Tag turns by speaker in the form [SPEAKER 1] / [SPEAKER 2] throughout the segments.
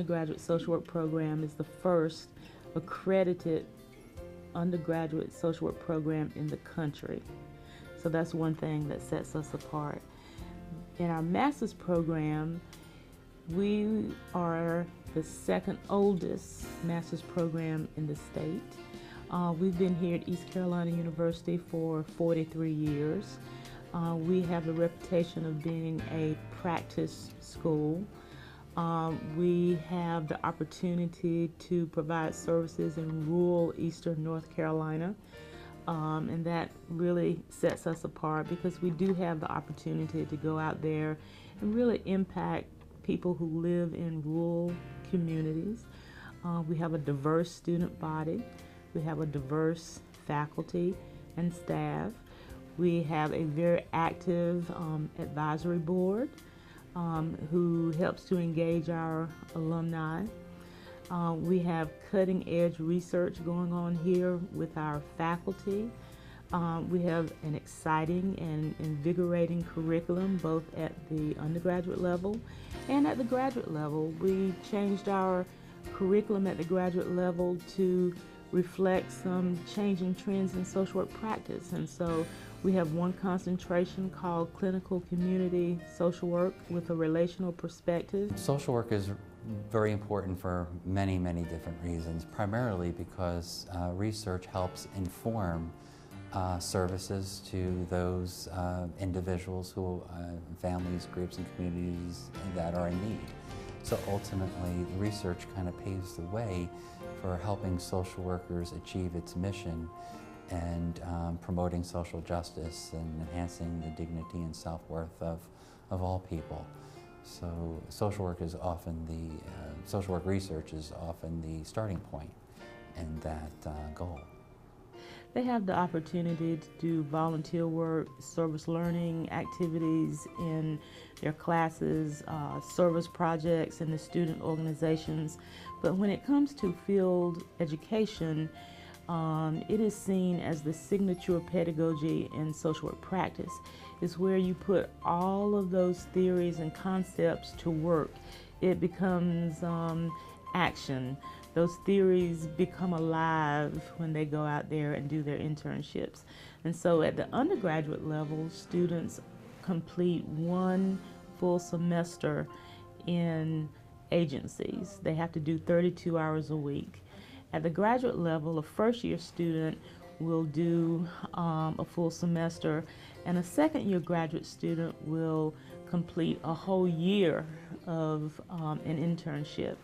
[SPEAKER 1] undergraduate social work program is the first accredited undergraduate social work program in the country. So that's one thing that sets us apart. In our master's program, we are the second oldest master's program in the state. We've been here at East Carolina University for 43 years. We have the reputation of being a practice school. We have the opportunity to provide services in rural eastern North Carolina, and that really sets us apart because we do have the opportunity to go out there and really impact people who live in rural communities. We have a diverse student body. We have a diverse faculty and staff. We have a very active advisory board who helps to engage our alumni. We have cutting-edge research going on here with our faculty. We have an exciting and invigorating curriculum both at the undergraduate level and at the graduate level. We changed our curriculum at the graduate level to reflect some changing trends in social work practice. And so we have one concentration called clinical community social work with a relational perspective.
[SPEAKER 2] Social work is very important for many, many different reasons, primarily because research helps inform services to those individuals who, families, groups, and communities that are in need. So ultimately, research kind of paves the way for helping social workers achieve its mission and promoting social justice and enhancing the dignity and self-worth of all people. So social work is often social work research is often the starting point in that goal.
[SPEAKER 1] They have the opportunity to do volunteer work, service learning activities in their classes, service projects in the student organizations. But when it comes to field education, it is seen as the signature pedagogy in social work practice. It's where you put all of those theories and concepts to work. It becomes action. Those theories become alive when they go out there and do their internships. And so at the undergraduate level, students complete one full semester in agencies. They have to do 32 hours a week. At the graduate level, a first-year student will do a full semester, and a second-year graduate student will complete a whole year of an internship.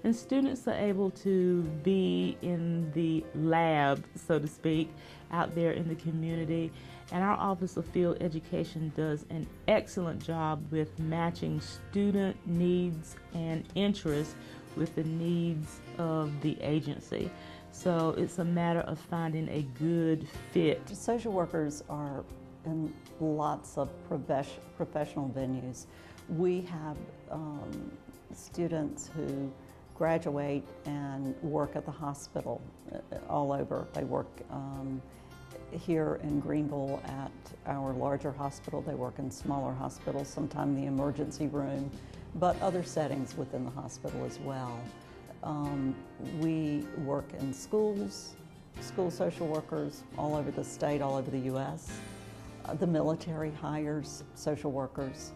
[SPEAKER 1] And students are able to be in the lab, so to speak, out there in the community. And our Office of Field Education does an excellent job with matching student needs and interests with the needs of the agency. So it's a matter of finding a good fit.
[SPEAKER 3] Social workers are in lots of professional venues. We have students who graduate and work at the hospital all over. They work here in Greenville at our larger hospital. They work in smaller hospitals, sometimes the emergency room, but other settings within the hospital as well. We work in schools, school social workers all over the state, all over the U.S. The military hires social workers.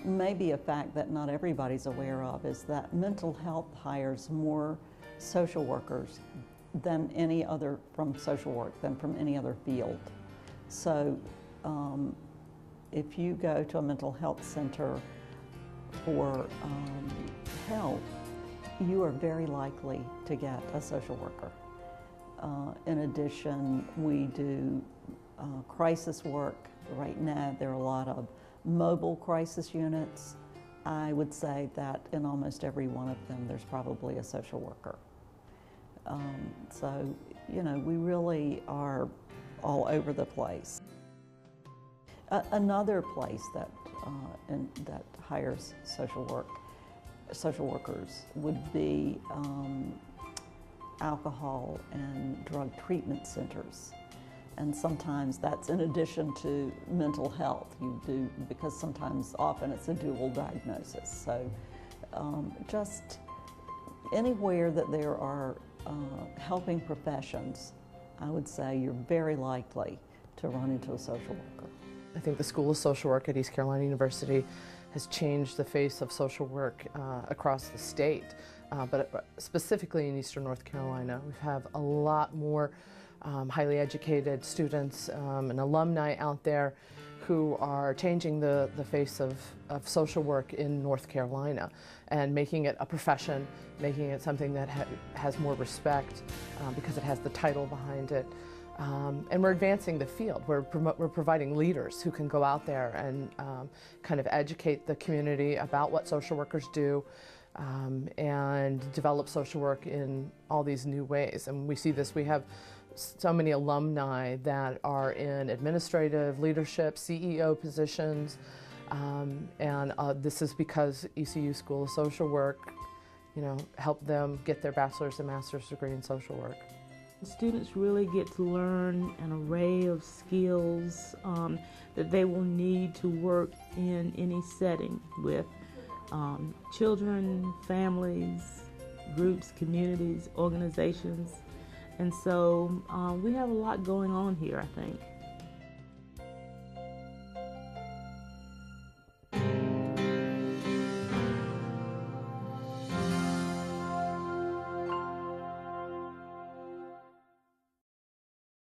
[SPEAKER 3] Maybe a fact that not everybody's aware of is that mental health hires more social workers than any other from social work, than from any other field. So if you go to a mental health center for help, you are very likely to get a social worker. In addition, we do crisis work. Right now, there are a lot of mobile crisis units. I would say that in almost every one of them, there's probably a social worker. So, you know, we really are all over the place. Another place that that hires social workers would be alcohol and drug treatment centers. And sometimes that's in addition to mental health. You do, because often it's a dual diagnosis. So just Anywhere that there are helping professions, I would say you're very likely to run into a social worker.
[SPEAKER 4] I think the School of Social Work at East Carolina University has changed the face of social work across the state, but specifically in Eastern North Carolina. We have a lot more highly educated students and alumni out there who are changing the face of social work in North Carolina and making it a profession, making it something that has more respect because it has the title behind it. And we're advancing the field. We're providing leaders who can go out there and kind of educate the community about what social workers do and develop social work in all these new ways. And we see this, we have so many alumni that are in administrative leadership, CEO positions, and this is because ECU School of Social Work, helped them get their bachelor's and master's degree in social work.
[SPEAKER 1] Students really get to learn an array of skills that they will need to work in any setting with children, families, groups, communities, organizations. And so we have a lot going on here, I think.